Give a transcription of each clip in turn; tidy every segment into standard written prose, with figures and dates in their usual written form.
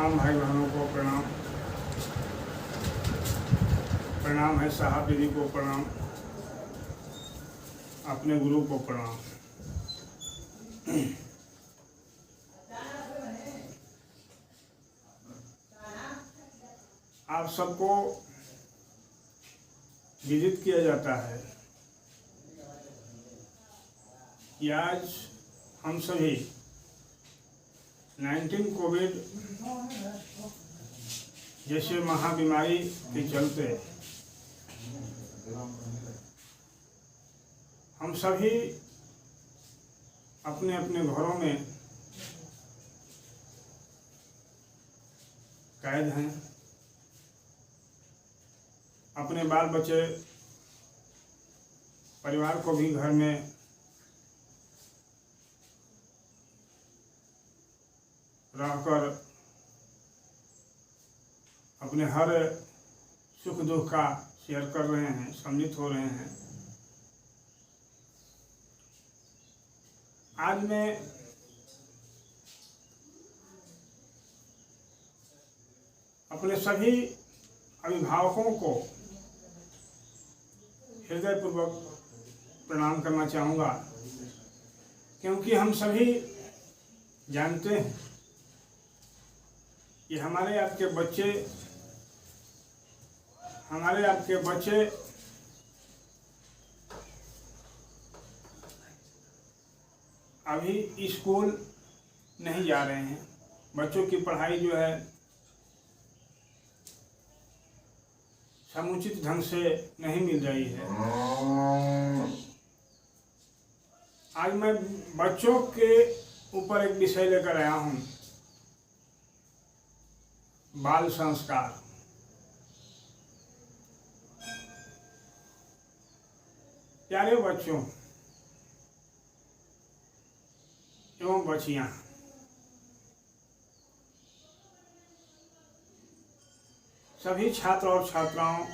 तमाम भाई बहनों को प्रणाम। प्रणाम है साहब दीदी को प्रणाम, अपने गुरु को प्रणाम। आप सबको विदित किया जाता है कि आज हम सभी 19 कोविड जैसे महाबीमारी के चलते हम सभी अपने अपने घरों में कैद हैं। अपने बाल बच्चे परिवार को भी घर में रहकर अपने हर सुख दुख का शेयर कर रहे हैं, सम्मिलित हो रहे हैं। आज मैं अपने सभी अभिभावकों को हृदयपूर्वक प्रणाम करना चाहूँगा, क्योंकि हम सभी जानते हैं कि हमारे आपके बच्चे अभी स्कूल नहीं जा रहे हैं। बच्चों की पढ़ाई जो है समुचित ढंग से नहीं मिल रही है। आज मैं बच्चों के ऊपर एक विषय लेकर आया हूँ, बाल संस्कार। प्यारे बच्चों एवं बच्चियां, सभी छात्र और छात्राओं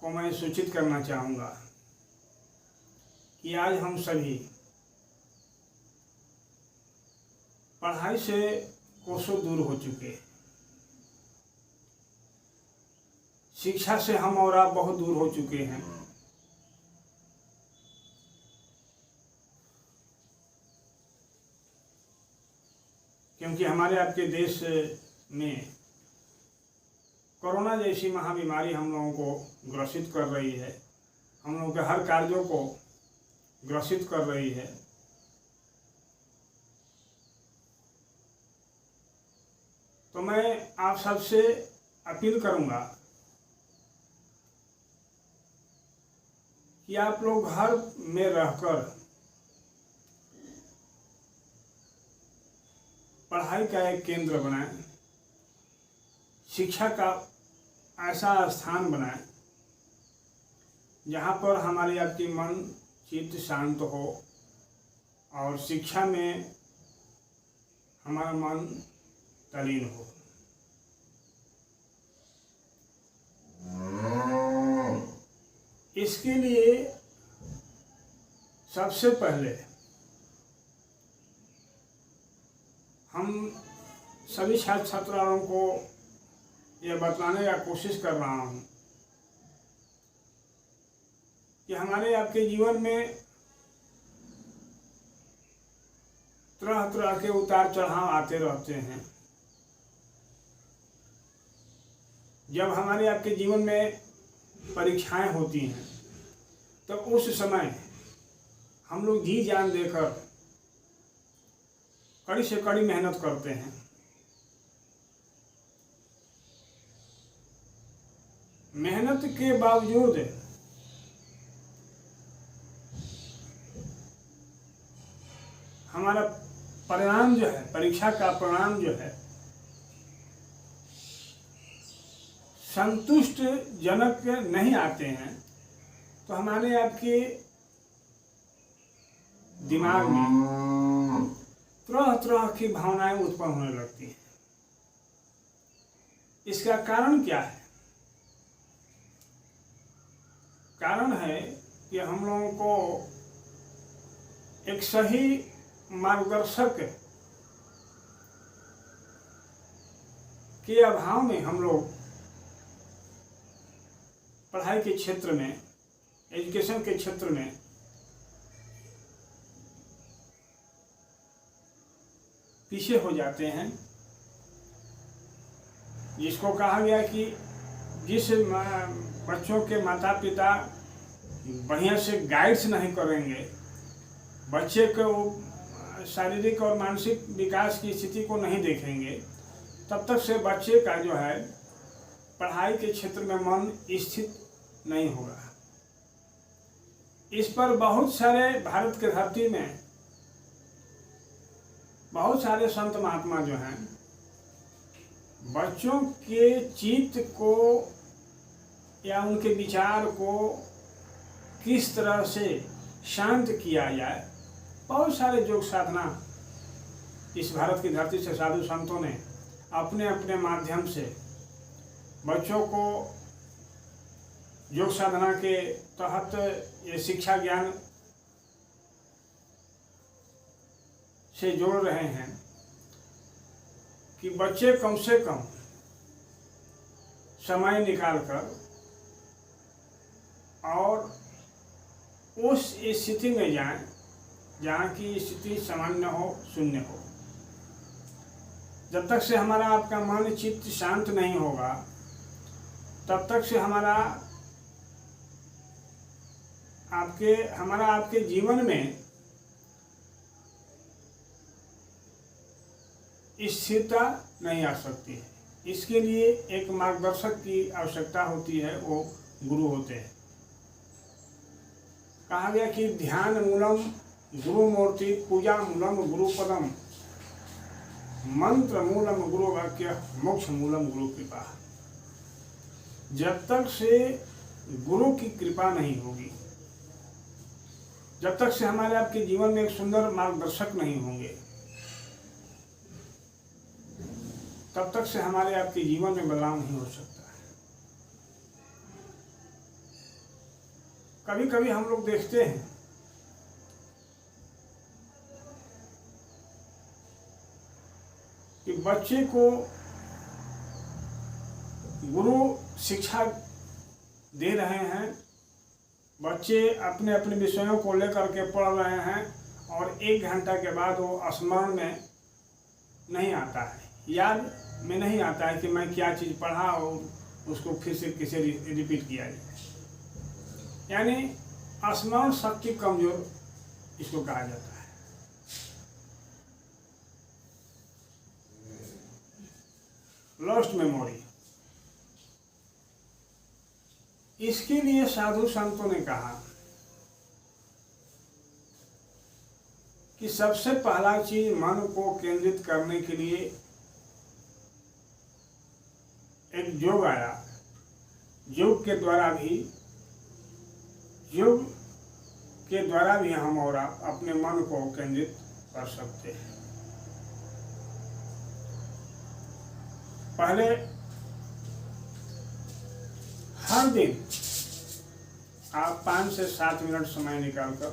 को मैं सूचित करना चाहूँगा कि आज हम सभी पढ़ाई से कोसों दूर हो चुके। शिक्षा से हम और आप बहुत दूर हो चुके हैं। क्योंकि हमारे आपके देश में कोरोना जैसी महाबीमारी हम लोगों को ग्रसित कर रही है, हम लोगों के हर कार्यों को ग्रसित कर रही है। तो मैं आप सबसे अपील करूंगा कि आप लोग घर में रहकर पढ़ाई का एक केंद्र बनाएं, शिक्षा का ऐसा स्थान बनाएं जहाँ पर हमारी आपकी मन चित्त शांत हो और शिक्षा में हमारा मन तल्लीन हो। इसके लिए सबसे पहले हम सभी छात्र छात्राओं को यह बताने का कोशिश कर रहा हूँ कि हमारे आपके जीवन में तरह तरह के उतार चढ़ाव आते रहते हैं। जब हमारे आपके जीवन में परीक्षाएं होती हैं तो उस समय हम लोग जी जान देकर कड़ी से कड़ी मेहनत करते हैं। मेहनत के बावजूद हमारा परिणाम जो है, परीक्षा का परिणाम जो है संतुष्ट जनक नहीं आते हैं, तो हमारे आपके दिमाग में तरह तरह की भावनाएं उत्पन्न होने लगती हैं। इसका कारण क्या है? कारण है कि हम लोगों को एक सही मार्गदर्शक के अभाव में हम लोग पढ़ाई के क्षेत्र में, एजुकेशन के क्षेत्र में पीछे हो जाते हैं। जिसको कहा गया कि जिस बच्चों के माता पिता बढ़िया से गाइड्स नहीं करेंगे, बच्चे को शारीरिक और मानसिक विकास की स्थिति को नहीं देखेंगे, तब तक से बच्चे का जो है पढ़ाई के क्षेत्र में मन स्थित नहीं होगा। इस पर बहुत सारे भारत के धरती में बहुत सारे संत महात्मा जो हैं बच्चों के चित्त को या उनके विचार को किस तरह से शांत किया जाए, बहुत सारे योग साधना इस भारत की धरती से साधु संतों ने अपने अपने माध्यम से बच्चों को योग साधना के तहत ये शिक्षा ज्ञान से जोड़ रहे हैं कि बच्चे कम से कम समय निकालकर और उस स्थिति में जाएं जहाँ की स्थिति सामान्य हो, शून्य हो। जब तक से हमारा आपका मन चित्त शांत नहीं होगा, तब तक से हमारा आपके जीवन में स्थिरता नहीं आ सकती है। इसके लिए एक मार्गदर्शक की आवश्यकता होती है, वो गुरु होते हैं। कहा गया कि ध्यान मूलम गुरु मूर्ति, पूजा मूलम गुरु पदम, मंत्र मूलम गुरु वाक्य, मोक्ष मूलम गुरु कृपा। जब तक से गुरु की कृपा नहीं होगी, जब तक से हमारे आपके जीवन में एक सुंदर मार्गदर्शक नहीं होंगे, तब तक से हमारे आपके जीवन में बदलाव नहीं हो सकता है। कभी कभी हम लोग देखते हैं कि बच्चे को गुरु शिक्षा दे रहे हैं, बच्चे अपने अपने विषयों को लेकर के पढ़ रहे हैं और 1 घंटा के बाद वो स्मरण में नहीं आता है, याद में नहीं आता है कि मैं क्या चीज़ पढ़ा और उसको फिर से किसे रिपीट किया जाए। यानी स्मरण शक्ति कमजोर इसको कहा जाता है। Lost memory. इसके लिए साधु संतों ने कहा कि सबसे पहला चीज मन को केंद्रित करने के लिए एक योग आया। योग के द्वारा भी हम और आप अपने मन को केंद्रित कर सकते हैं। पहले हर दिन आप 5 से 7 मिनट समय निकालकर,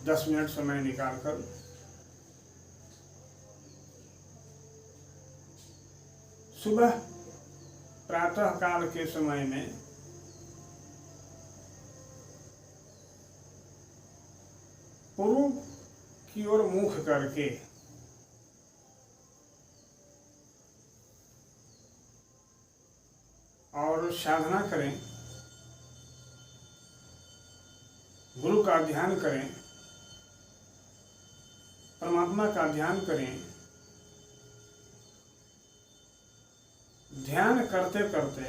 10 मिनट समय निकालकर सुबह प्रातः काल के समय में पूर्व की ओर मुख करके और साधना करें, गुरु का ध्यान करें, परमात्मा का ध्यान करें। ध्यान करते करते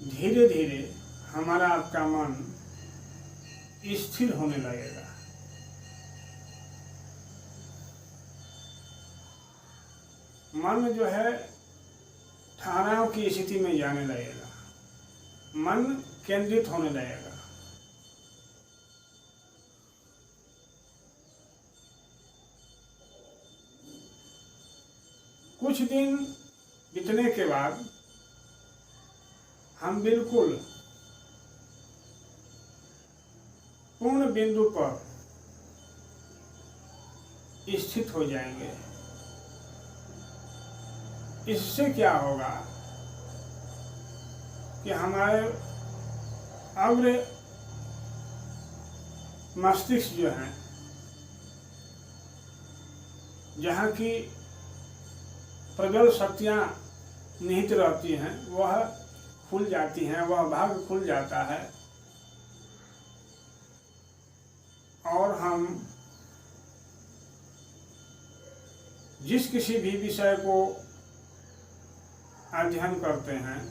धीरे धीरे हमारा आपका मन स्थिर होने लगेगा। मन जो है ठहराव की स्थिति में जाने लगेगा, मन केंद्रित होने लगेगा। कुछ दिन बीतने के बाद हम बिल्कुल पूर्ण बिंदु पर स्थित हो जाएंगे। इससे क्या होगा कि हमारे अग्र मस्तिष्क जो है, जहाँ की प्रबल शक्तियाँ निहित रहती हैं, वह खुल जाती हैं, वह भाग खुल जाता है और हम जिस किसी भी विषय को अध्ययन करते हैं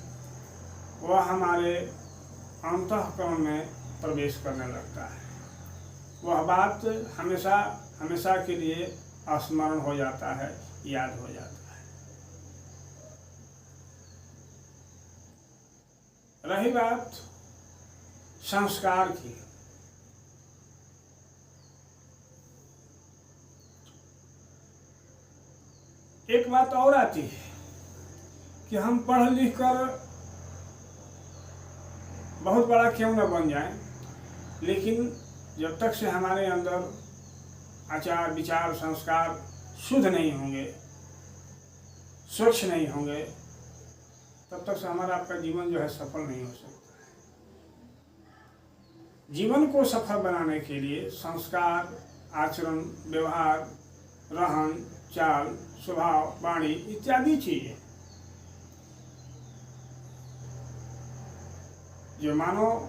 वह हमारे अंतःकरण में प्रवेश करने लगता है। वह बात हमेशा हमेशा के लिए स्मरण हो जाता है, याद हो जाता है। रही बात संस्कार की, एक बात और आती है कि हम पढ़ लिख कर बहुत बड़ा क्यों न बन जाएं, लेकिन जब तक से हमारे अंदर आचार विचार संस्कार शुद्ध नहीं होंगे, स्वच्छ नहीं होंगे, तब तक से हमारा आपका जीवन जो है सफल नहीं हो सकता है। जीवन को सफल बनाने के लिए संस्कार, आचरण, व्यवहार, रहन चाल, स्वभाव, वाणी इत्यादि चीजें जो मानव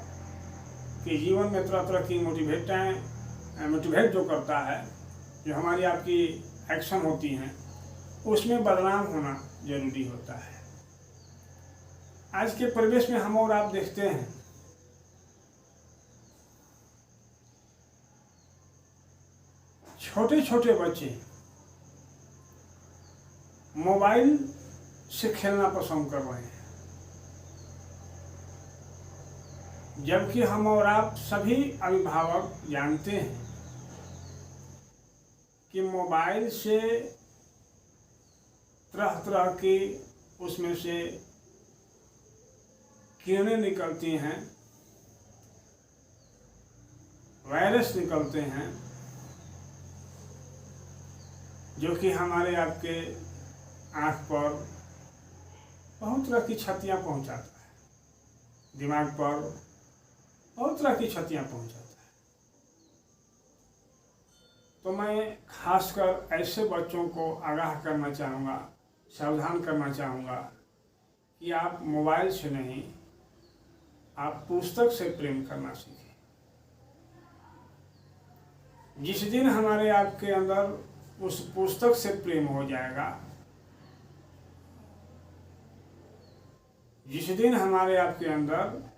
के जीवन में तरह तरह की मोटिवेट जो करता है, जो हमारी आपकी एक्शन होती हैं, उसमें बदनाम होना जरूरी होता है। आज के परिवेश में हम और आप देखते हैं छोटे छोटे बच्चे मोबाइल से खेलना पसंद कर रहे हैं, जबकि हम और आप सभी अभिभावक जानते हैं कि मोबाइल से तरह तरह की उसमें से किरणें निकलती हैं, वायरस निकलते हैं, जो कि हमारे आपके आँख पर बहुत तरह की क्षतियाँ पहुँचाता है, दिमाग पर बहुत तरह की क्षतियाँ पहुँचाता है। तो मैं खासकर ऐसे बच्चों को आगाह करना चाहूँगा, सावधान करना चाहूँगा कि आप मोबाइल से नहीं, आप पुस्तक से प्रेम करना सीखें। जिस दिन हमारे आपके अंदर उस पुस्तक से प्रेम हो जाएगा, जिस दिन हमारे आपके अंदर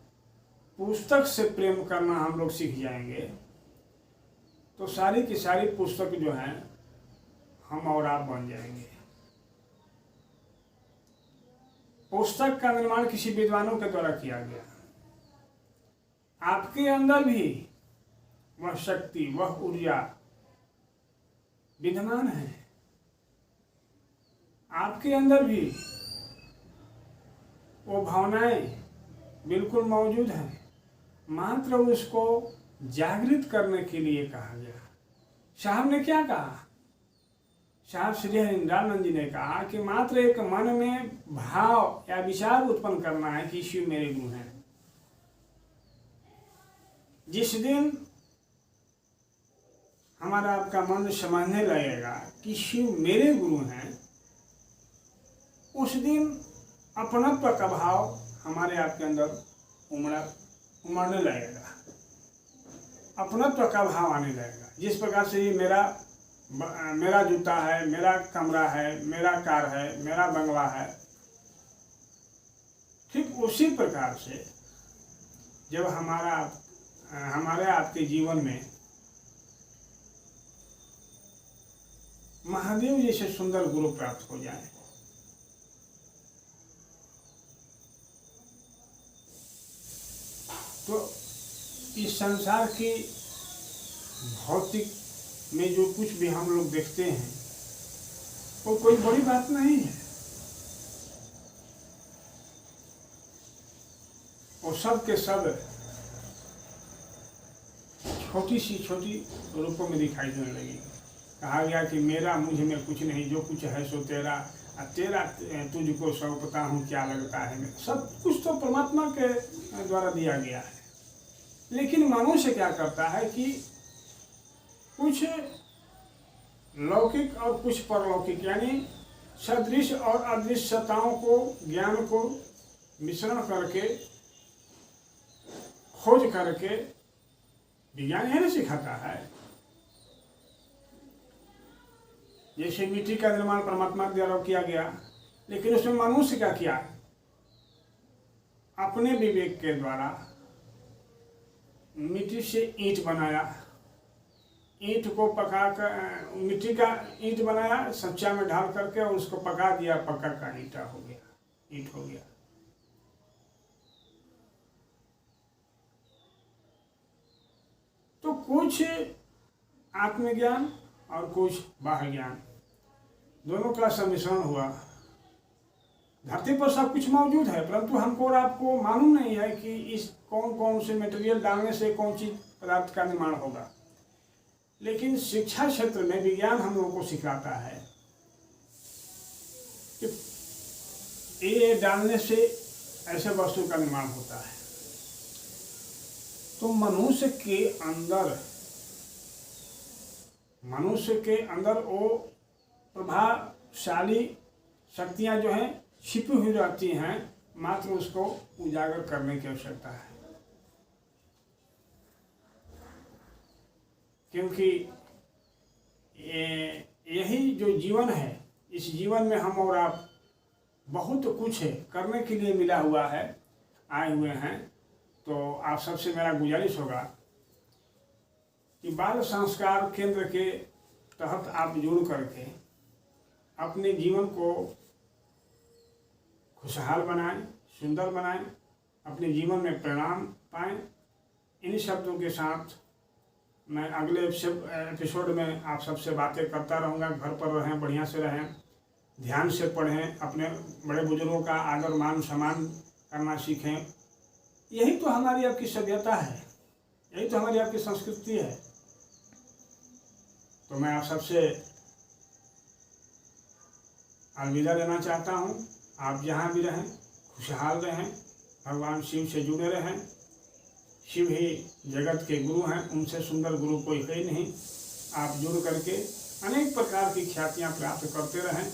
पुस्तक से प्रेम करना हम लोग सीख जाएंगे, तो सारी की सारी पुस्तक जो हैं हम और आप बन जाएंगे। पुस्तक का निर्माण किसी विद्वानों के द्वारा किया गया। आपके अंदर भी वह शक्ति, वह ऊर्जा विद्यमान है, आपके अंदर भी वो भावनाएं बिल्कुल मौजूद हैं, मात्र उसको जागृत करने के लिए कहा गया। साहब ने क्या कहा? साहब श्री हरिंद्रानंद जी ने कहा कि मात्र एक मन में भाव या विचार उत्पन्न करना है कि शिव मेरे गुरु हैं। जिस दिन हमारा आपका मन समझने लगेगा कि शिव मेरे गुरु हैं, उस दिन अपनत्व का भाव हमारे आपके अंदर उमड़ने लगेगा, अपनत्व का भाव आने लगेगा। जिस प्रकार से ये मेरा जूता है, मेरा कमरा है, मेरा कार है, मेरा बंगला है, ठीक उसी प्रकार से जब हमारे आपके जीवन में महादेव जैसे सुंदर गुरु प्राप्त हो जाए, तो इस संसार की भौतिक में जो कुछ भी हम लोग देखते हैं वो कोई बड़ी बात नहीं है। वो सब के सब छोटी रूपों में दिखाई देने लगेगी। कहा गया कि मेरा मुझ में कुछ नहीं, जो कुछ है सो तेरा, तेरा तुझको सब पता हूँ क्या लगता है मैं, सब कुछ तो परमात्मा के द्वारा दिया गया है। लेकिन मनुष्य क्या करता है कि कुछ लौकिक और कुछ परलौकिक यानी सदृश और अदृश्यताओं को, ज्ञान को मिश्रण करके, खोज करके विज्ञान यही सिखाता है। जैसे मिट्टी का निर्माण परमात्मा द्वारा किया गया, लेकिन उसमें मनुष्य क्या किया? अपने विवेक के द्वारा मिट्टी से ईंट बनाया, ईंट को पका कर, मिट्टी का ईंट बनाया, सच्चा में ढाल करके और उसको पका दिया, पक्का का ईंटा हो गया, ईंट हो गया। तो कुछ आत्मज्ञान और कुछ बाह्य ज्ञान, दोनों का सम्मिश्रण हुआ। धरती पर सब कुछ मौजूद है, परंतु हमको और आपको मालूम नहीं है कि इस कौन कौन से मटेरियल डालने से कौन सी पदार्थ का निर्माण होगा। लेकिन शिक्षा क्षेत्र में विज्ञान हम लोगों को सिखाता है कि ये डालने से ऐसे वस्तु का निर्माण होता है। तो मनुष्य के अंदर वो प्रभावशाली शक्तियां जो हैं छिपी हुई रहती हैं, मात्र उसको उजागर करने की आवश्यकता है। क्योंकि यही जो जीवन है, इस जीवन में हम और आप बहुत कुछ है करने के लिए मिला हुआ है, आए हुए हैं। तो आप सबसे मेरा गुजारिश होगा कि बाल संस्कार केंद्र के तहत आप जुड़ करके अपने जीवन को खुशहाल बनाएं, सुंदर बनाएं, अपने जीवन में परिणाम पाएं। इन शब्दों के साथ मैं अगले एपिसोड में आप सबसे बातें करता रहूँगा। घर पर रहें, बढ़िया से रहें, ध्यान से पढ़ें, अपने बड़े बुजुर्गों का आदर मान सम्मान करना सीखें। यही तो हमारी आपकी सभ्यता है, यही तो हमारी आपकी संस्कृति है। तो मैं आप सबसे अलविदा लेना चाहता हूँ। आप जहाँ भी रहें खुशहाल रहें, भगवान शिव से जुड़े रहें। शिव ही जगत के गुरु हैं, उनसे सुंदर गुरु कोई है ही नहीं। आप जुड़ करके अनेक प्रकार की ख्यातियाँ प्राप्त करते रहें।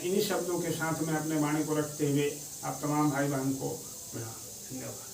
इन्हीं शब्दों के साथ में अपने वाणी को रखते हुए आप तमाम भाई बहन को धन्यवाद।